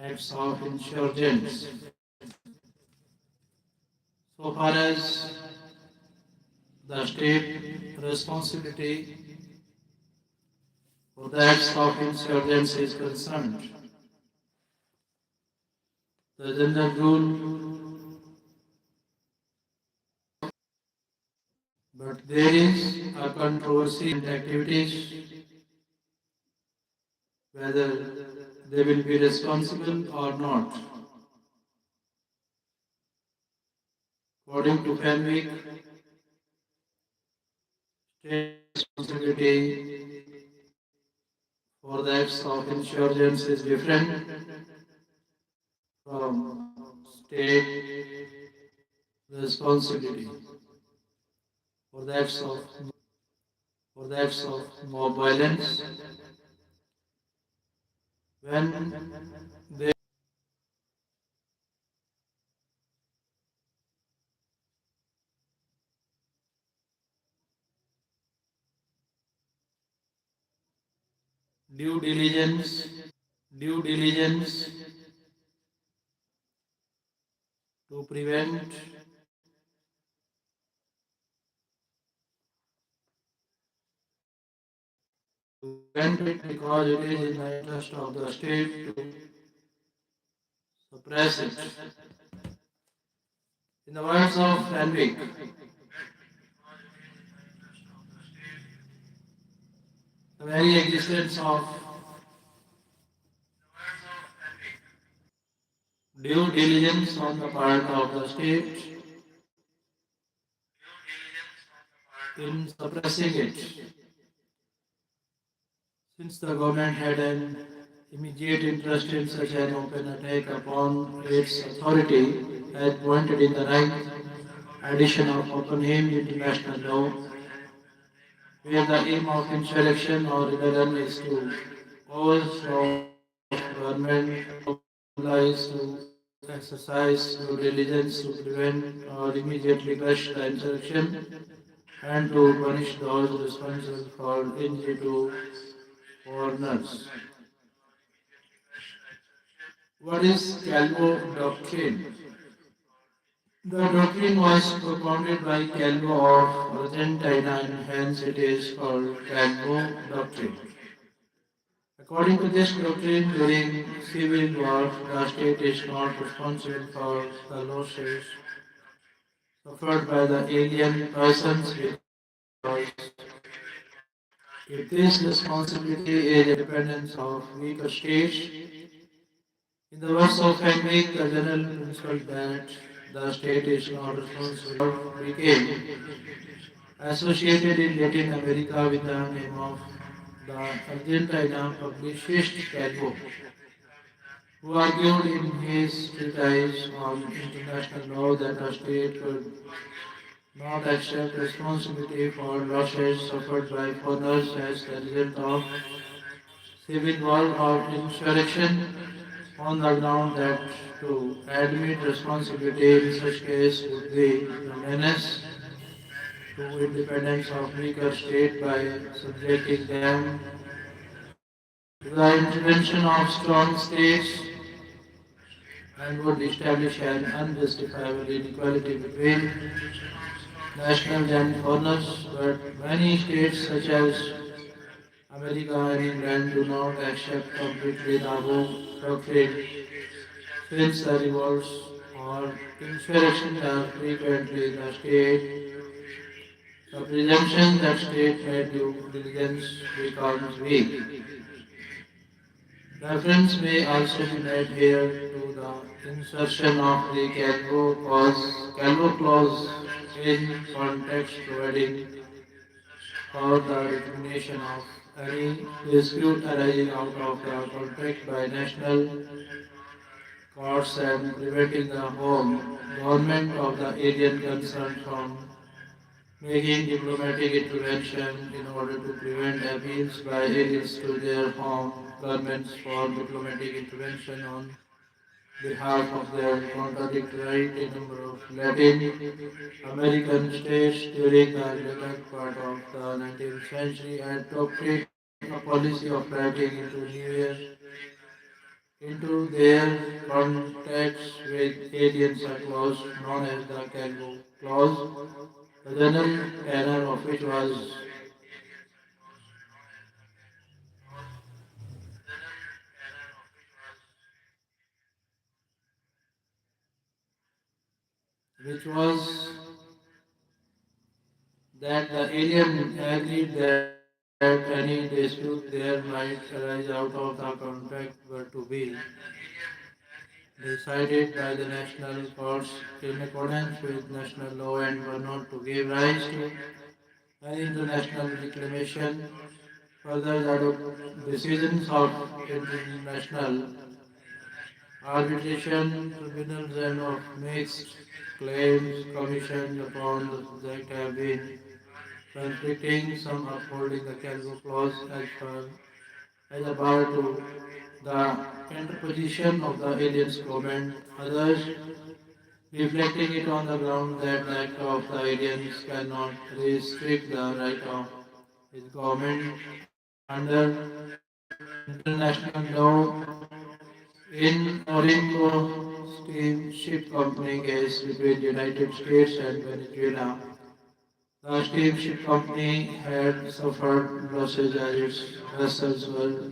acts of insurgents. So far as the state responsibility for the acts of insurgents is concerned, the general rule, but there is a controversy in activities whether they will be responsible or not. According to Fenwick, state responsibility for the acts of insurgents is different from state responsibility for the acts of mob violence when they due diligence due diligence to prevent it because it is in the interest of the state to suppress it. In the words of Henrik, the very existence of due diligence on the part of the state in suppressing it, since the government had an immediate interest in such an open attack upon its authority, as pointed in the ninth edition of Oppenheim International Law, where the aim of insurrection or rebellion is to cause of government lies to exercise due diligence to prevent or immediately crush the insurrection and to punish those responsible for injury to foreigners. What is Calvo doctrine? The doctrine was propounded by Calvo of Argentina and hence it is called Calvo doctrine. According to this doctrine, during civil war, the state is not responsible for the losses suffered by the alien persons because if this responsibility is independence of weaker states, in the words of Henrik, the general principle that the state is not responsible for became associated in Latin America with the name of the Argentina publicist Calvo, who argued in his treatise on international law that the state could not accept responsibility for losses suffered by foreigners as the result of civil war or insurrection on the ground that to admit responsibility in such case would be the menace to independence of weaker state by subjecting them to the intervention of strong states and would establish an unjustifiable inequality between nationals and foreigners, but many states such as America and England do not accept completely the above doctrine, since the revolts or insurrections are frequently in the state. The presumption that state made due diligence becomes weak. Reference may also be made here to the insertion of the Calvo clause in context providing for the determination of any dispute arising out of the contract by national courts and preventing the home government of the alien concerned from making diplomatic intervention in order to prevent appeals by aliens to their home governments for diplomatic intervention on behalf of their contradictory a number of Latin American states during the later part of the 19th century adopted a policy of writing into New Year into their contacts with aliens a clause known as the cargo clause, the general tenor of which was which was that the alien agreed that any dispute there might arise out of the contract were to be decided by the national courts in accordance with national law and were not to give rise to any international reclamation. Further, the decisions of international arbitration tribunals and of mixed claims commissioned upon the subject have been conflicting, some upholding the cargo clause as far as a bar to the interposition of the alien's government, others reflecting it on the ground that the act of the aliens cannot restrict the right of his government under international law. In Orinoco Steamship Company case between the United States and Venezuela, the steamship company had suffered losses as its vessels were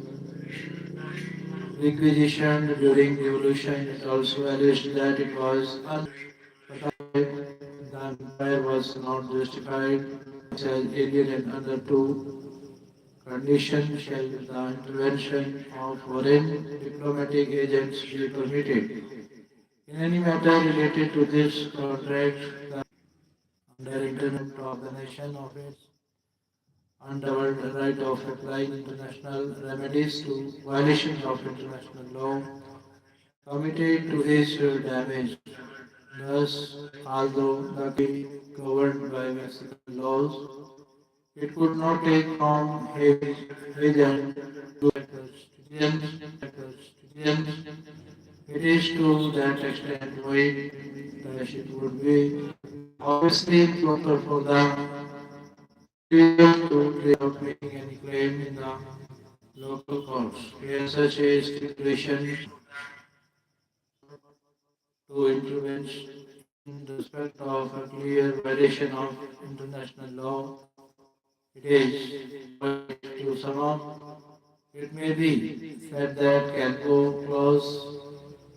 requisitioned during the revolution. It also alleged that it was the empire was not justified as alien and under two conditions shall the intervention of foreign diplomatic agents be permitted. In any matter related to this contract, the under internal of the nation of its undoubled right of applying international remedies to violations of international law committed to his damage. Thus, although the country governed by Mexican laws, it could not take from his and citizens. It is to that extent why that it would be obviously improper for the individual to dream of making any claim in the local courts, where such a stipulation to intervene in respect of a clear violation of international law. It is, to sum up, it may be said that Cargo Clause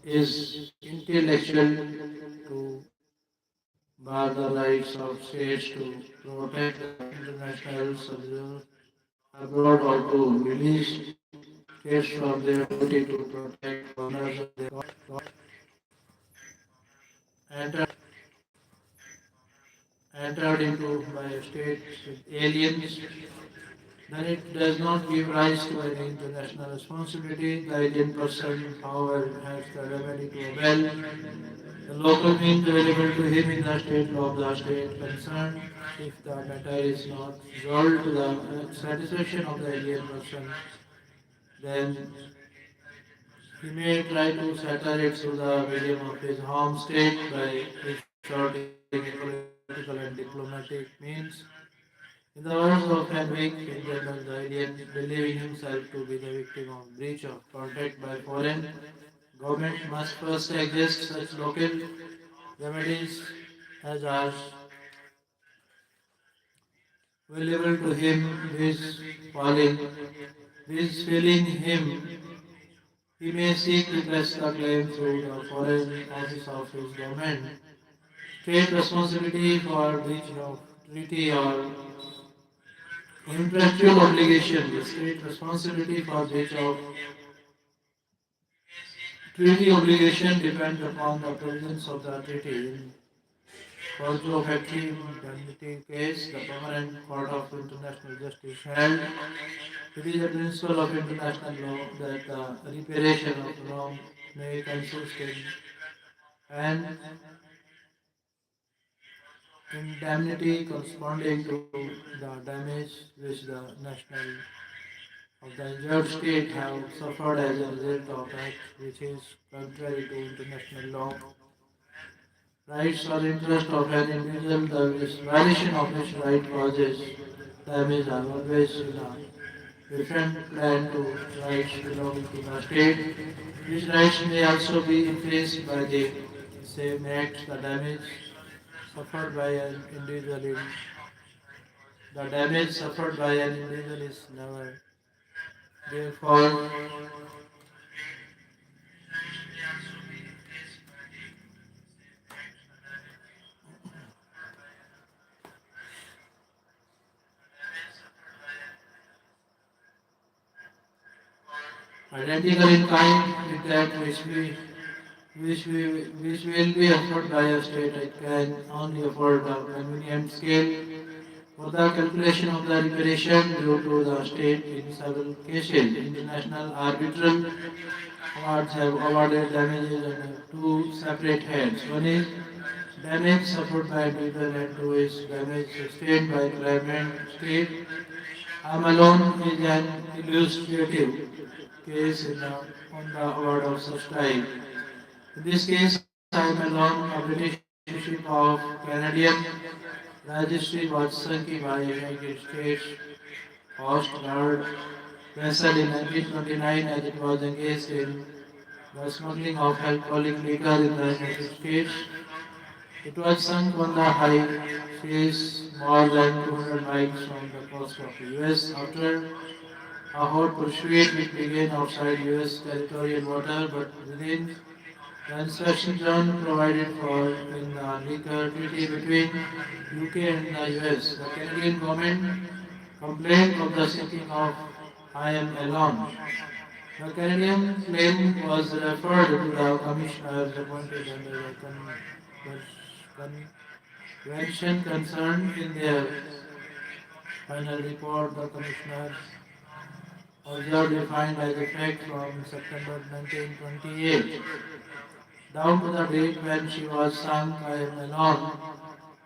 is intellectual to bar the rights of states to protect the international subsidies abroad or to release states from their duty to protect foreigners of their entered, entered into by a state with aliens, then it does not give rise to any international responsibility. The alien person, however, has the remedy to avail the local means available to him in the state law of the state concerned. If the matter is not resolved to the satisfaction of the alien person, then he may try to settle it through the medium of his home state by resorting to political and diplomatic means. In the words of Henrik, in general, the alien, believing himself to be the victim of breach of contract by foreign government, must first exist such local remedies as are available to him, this failing him, he may seek to press the claim through the foreign office of his government. State responsibility for breach of treaty or contractual obligation. The state responsibility for breach of treaty obligation depends upon the provisions of the treaty. In Corjo Factory indemnity case, the Permanent Court of International Justice held it is a principle of international law that the reparation of wrong may consist in an indemnity corresponding to the damage which the national of the injured state have suffered as a result of act which is contrary to international law. Rights or interest of an individual, the violation of which right causes damage are always different plan to rights belonging to the state. These rights may also be influenced by the same act. The damage suffered by an individual in the damage suffered by an individual is never. Therefore, identical in kind with that which will be offered by a state. It can only afford a convenient scale for the calculation of the reparation due to the state in several cases. International arbitral awards have awarded damages under two separate heads. One is damage suffered by individual and two is damage sustained by claimant state. I'm alone is an illustrative case on the award of such type. In this case, I am alone. A British ship of Canadian registry was sunk by a United States Coast Guard vessel in 1929 as it was engaged in the smuggling of alcoholic liquor in the United States. It was sunk on the high seas more than 200 miles from the coast of the US after a hot pursuit which began outside US territorial water but within the inspection zone provided for in the liquor treaty between UK and the US. The Canadian government complained of the sinking of I am alone. The Canadian claim was referred to the commissioners appointed under the convention concerned. In their final report, the commissioners observed defined as a fact from September 1928 down to the date when she was sunk. I am alone.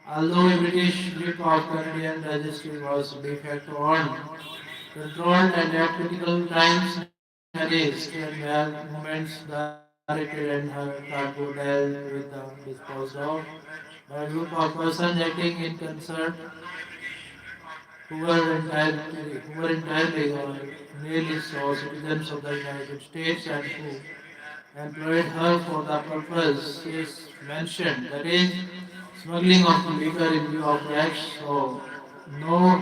Although a British ship of Canadian registry was de facto on, controlled and at critical times managed, and where movements directed and her cargo dealt with the disposed of by a group of persons acting in concert who were entirely or nearly so citizens of the United States and who employed her for the purpose is mentioned, that is, smuggling of liquor in view of tax, so no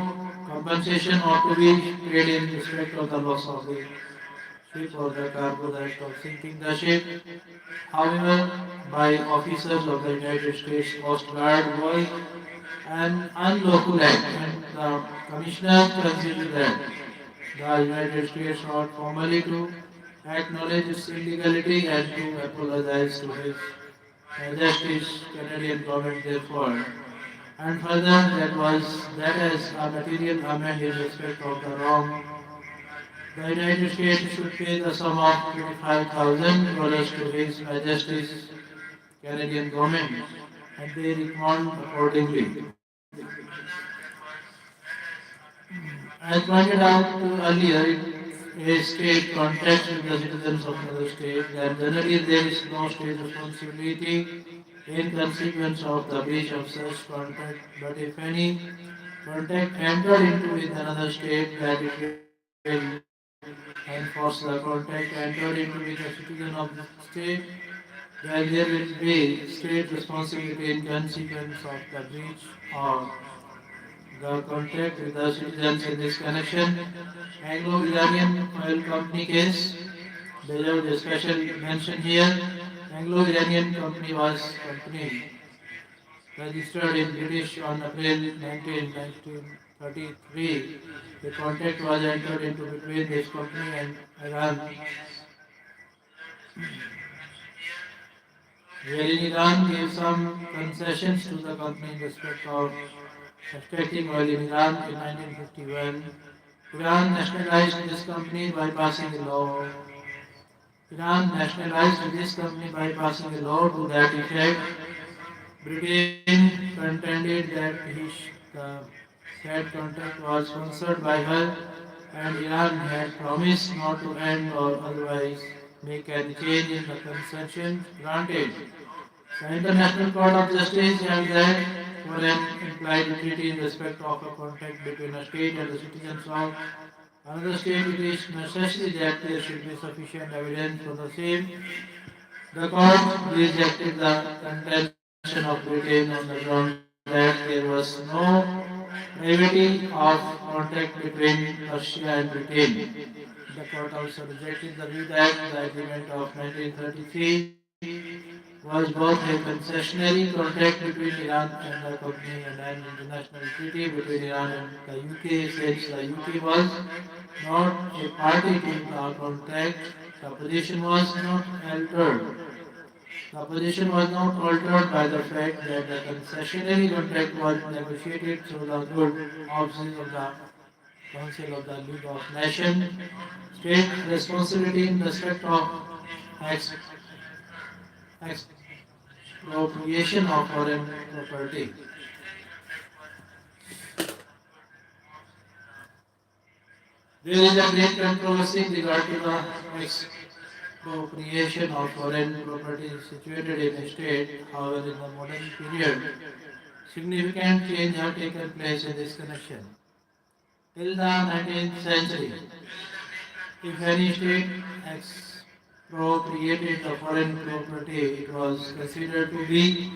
compensation ought to be paid in respect of the loss of the ship or the cargo, the act of sinking the ship. However, by officers of the United States Coast Guard was an unlawful act, and the Commissioner considered that the United States ought formally to acknowledge its illegality and to apologize to His Majesty's Canadian government therefore. And further, that as a material amend in respect of the wrong, the United States should pay the sum of $25,000 to His Majesty's Canadian government, and they respond accordingly. As pointed out earlier, if a state contracts with the citizens of another state, then generally there is no state responsibility in consequence of the breach of such contract. But if any contract entered into with another state, that it will enforce the contract entered into with a citizen of the state, then there will be state responsibility in consequence of the breach of the contract with the citizens in this connection. Anglo-Iranian Oil Company case deserved a special mention here. Anglo-Iranian company registered in British on April 19, 1933. The contract was entered into between this company and Iran, wherein Iran gave some concessions to the company in respect of extracting oil in Iran in 1951. Iran nationalized this company by passing a law. Iran nationalized this company by passing a law to that effect. Britain contended that the said contract was sponsored by her, and Iran had promised not to end or otherwise make any change in the concessions granted. The International Court of Justice held that for an implied treaty in respect of a contract between a state and the citizens of Another state it is necessary that there should be sufficient evidence for the same. The court rejected the contention of Britain on the ground that there was no privity of contact between Russia and Britain. The court also rejected the view that the agreement of 1933 was both a concessionary contract between Iran and the company and an international treaty between Iran and the UK, since the UK was not a party to the contract. The position was not altered. The position was not altered by the fact that the concessionary contract was negotiated through the good offices of the Council of the League of Nations. State responsibility in respect of ex- expropriation of foreign property. There is a great controversy regarding the expropriation of foreign property situated in a state. However, in the modern period, significant change have taken place in this connection. Till the 19th century, if any state expropriated the foreign property, it was considered to be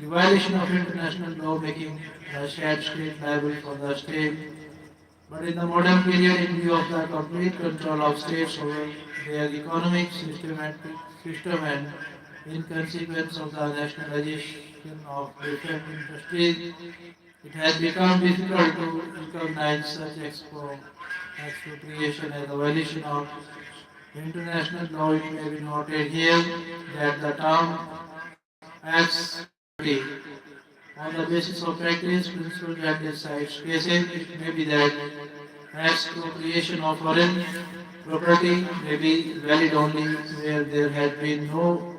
the violation of international law, making the shared state liable for the state. But in the modern period, in view of the complete control of states over their economic system and in consequence of the nationalization of different industries, it has become difficult to recognize such expropriation as a violation of international law. It may be noted here that the term expropriate on the basis of practice, principles and decides cases, it may be that expropriation of foreign property may be valid only where there has been no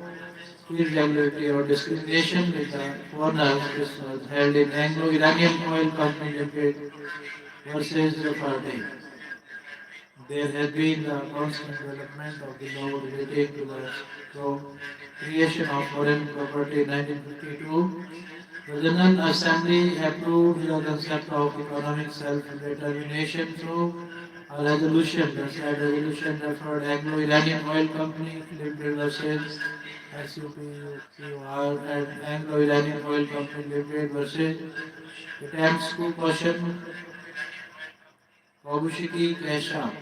irregularity or discrimination with the foreigners. This was held in Anglo-Iranian Oil Company Limited versus the party. There has been the constant development of the law relating to the creation of foreign property in 1952. The General Assembly approved the concept of economic self-determination through a resolution. The said resolution referred Anglo-Iranian Oil Company Limited versus SUPUR and Anglo-Iranian Oil Company Limited versus attempts to question Kabushiki Kesha.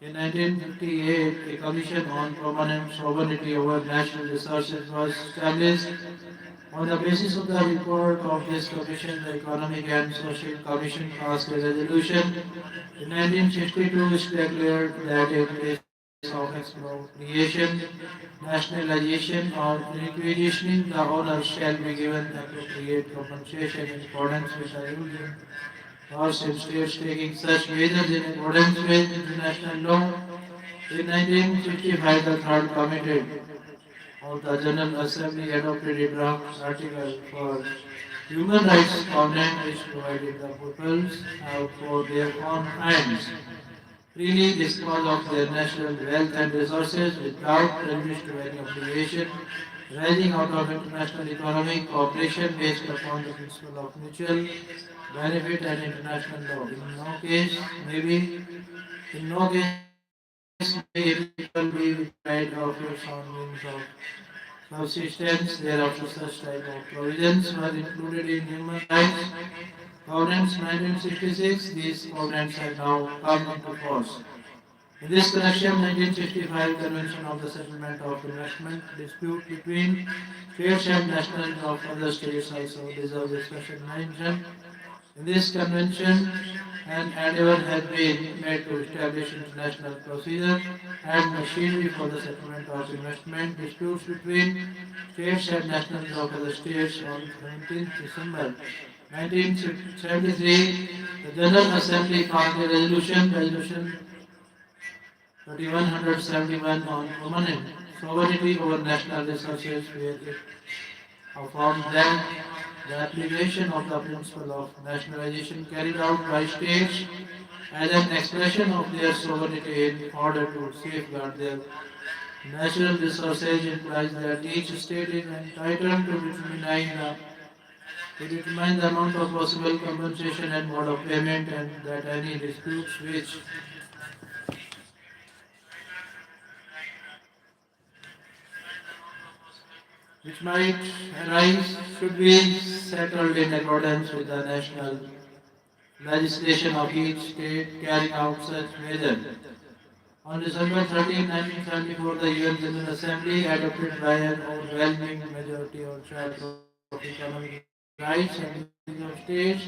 In 1958, a commission on permanent sovereignty over national resources was established. On the basis of the report of this commission, the Economic and Social Commission passed a resolution. In 1962, it declared that in case of expropriation, nationalization, or requisitioning, the owner shall be given appropriate compensation in accordance with the rules or states taking such measures in accordance with international law. In 1965, the Third Committee of the General Assembly adopted a draft article for human rights covenant which provided the peoples have for their own hands freely dispose of their national wealth and resources without prejudice to any obligation rising out of international economic cooperation based upon the principle of mutual benefit and international law. In no case may a people be deprived of its own means of subsistence. Thereafter, such type of provisions were included in human rights covenants 1966. These covenants have now come into force. In this connection, 1965 Convention of the Settlement of Investment Dispute between states and nationals of other states also deserves a special mention. In this convention, an endeavor has been made to establish international procedure and machinery for the settlement of investment disputes between states and nationals of other states. On 17th December 1973, the General Assembly passed a resolution 3171 on permanent sovereignty over national resources, where it affirmed that the application of the principle of nationalization carried out by states as an expression of their sovereignty in order to safeguard their natural resources implies that each state is entitled to determine the amount of possible compensation and mode of payment, and that any disputes which which might arise should be settled in accordance with the national legislation of each state carrying out such measure. On December 13, 1974, the UN General Assembly adopted by an overwhelming majority or Charter of Economic Rights and Duties of States.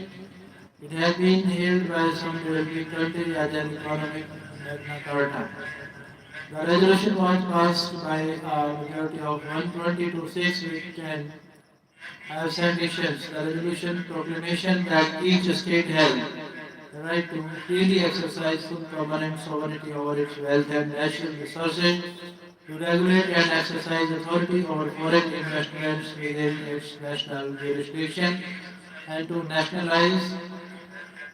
It has been hailed by some developing countries as an economic Magna Carta. The resolution was passed by a majority of 120 to 6 with 10 have sanctions. The resolution proclamation that each state has the right to freely exercise full permanent sovereignty over its wealth and natural resources, to regulate and exercise authority over foreign investments within its national jurisdiction, and to nationalize,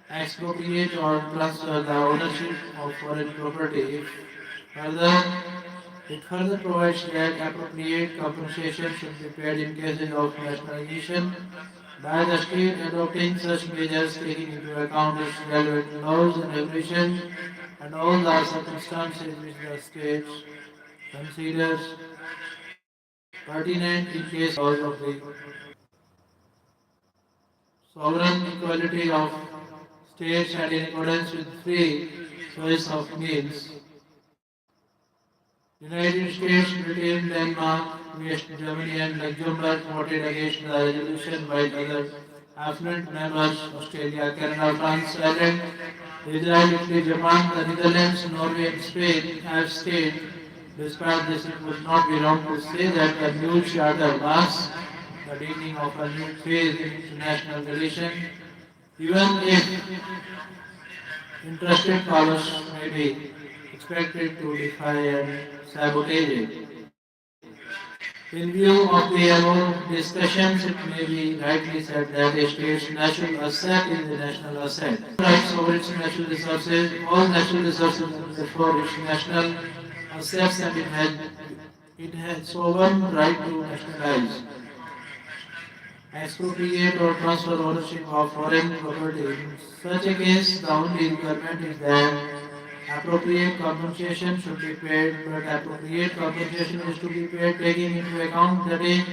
expropriate, or transfer the ownership of foreign property. Further, it further provides that appropriate compensation should be paid in cases of nationalization by the state adopting such measures taking into account its relevant laws and regulations and all the circumstances which the state considers pertinent in case of laws of the sovereign equality of states and in accordance with free choice of means. United States, Britain, Denmark, West Germany and Luxembourg voted against the resolution while other affluent members, Australia, Canada, France, Ireland, Israel, Italy, Japan, the Netherlands, Norway and Spain abstained. Despite this, it would not be wrong to say that the new charter marks the beginning of a new phase in international relations, even if interested powers may be expected to defy and sabotage it. In view of the above discussions, it may be rightly said that a state's natural asset is a national asset. Rights over its natural resources, all natural resources are therefore its national assets and it has sovereign right to nationalize, expropriate or transfer ownership of foreign property. In such a case, the only requirement is that appropriate compensation should be paid, but appropriate compensation is to be paid taking into account that a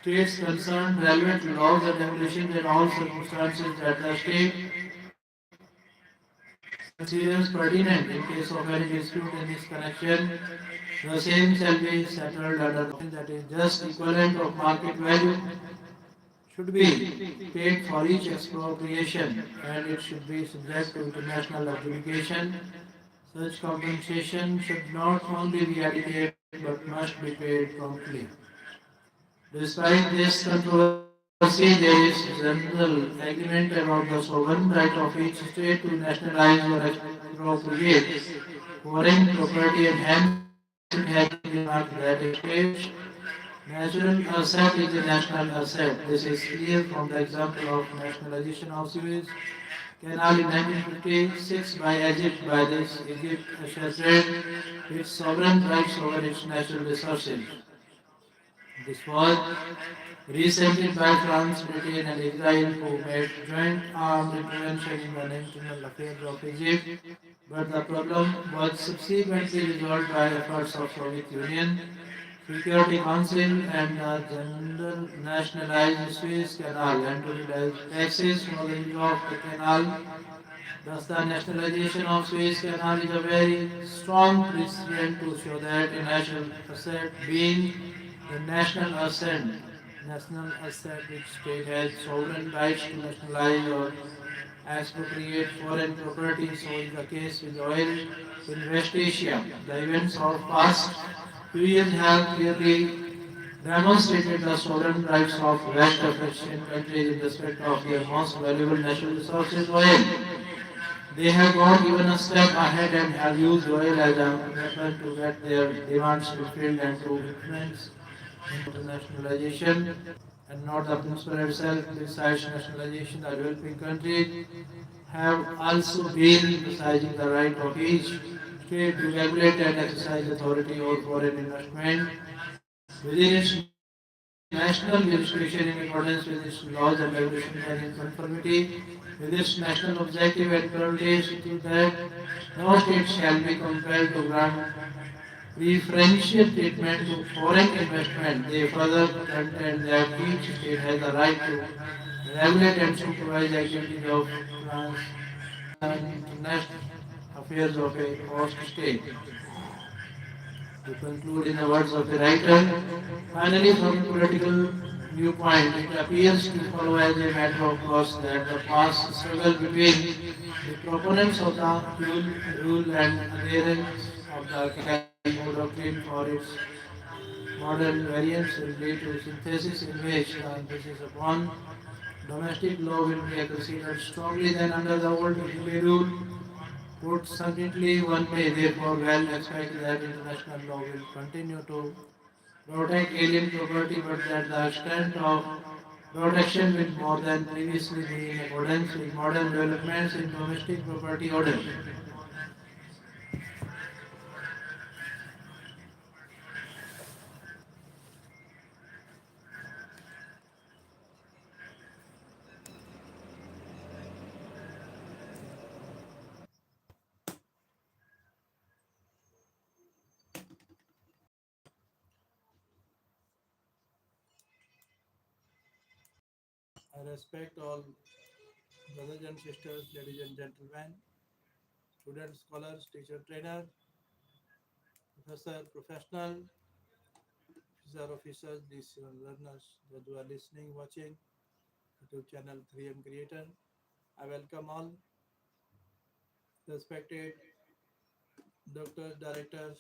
states concerned, relevant laws and regulations and all circumstances that the state considers pertinent. In case of any dispute in this connection, the same shall be settled under that is just equivalent of market value should be paid for each expropriation and it should be subject to international adjudication. Such compensation should not only be adequate but must be paid promptly. Despite this controversy, there is general agreement about the sovereign right of each state to nationalize or expropriate foreign property and hence it has been remarked that a state's natural asset is a national asset. This is clear from the example of nationalization of Suez Canal in 1956 by Egypt. By this, Egypt asserted its sovereign rights over its natural resources. This was resented by France, Britain, and Israel, who made joint armed intervention in the internal affairs of Egypt. But the problem was subsequently resolved by efforts of Soviet Union, Security Council, and the General Nationalized Suez Canal and to realize taxes for the use of the canal. Thus, the nationalization of Suez Canal is a very strong precedent to show that a national asset being a national asset which state has sovereign rights to nationalize or expropriate foreign property. So is the case with oil in West Asia. The events of past few years have clearly demonstrated the sovereign rights of West African countries in respect of their most valuable natural resources, oil. They have gone even a step ahead and have used oil as a weapon to get their demands fulfilled and to influence internationalization and not the principle itself. Besides nationalization, the developing countries have also been emphasizing the right of each state to regulate and exercise authority over foreign investment within its national jurisdiction in accordance with its laws and regulations and in conformity with its national objective and priorities to that no state shall be compelled to grant preferential treatment to foreign investment. They further contend that each state has the right to regulate and supervise activities of international affairs of a host state. To conclude in the words of a writer, finally from a political viewpoint, it appears to follow as a matter of course that the past struggle between the proponents of the rule and adherents of the archetypal doctrine for its modern variants will lead to synthesis in which the emphasis upon domestic law will be considered strongly than under the old Italy rule. Put succinctly, one may therefore well expect that international law will continue to protect alien property, but that the extent of protection will more than previously be in accordance with modern developments in domestic property order. I respect all brothers and sisters, ladies and gentlemen, students, scholars, teacher, trainer, professor, professional, officer, officers, these learners, those who are listening, watching YouTube channel 3M Creator. I welcome all respected doctors, directors,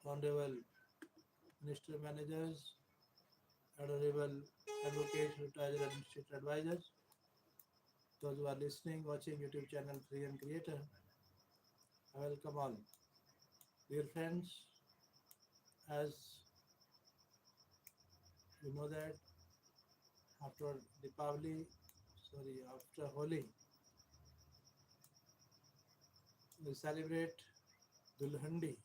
honorable minister managers, honorable advocates, retired administrative advisors, those who are listening, watching YouTube channel 3M Creator. I welcome all. Dear friends, as you know that after after Holi, we celebrate Dulhandi.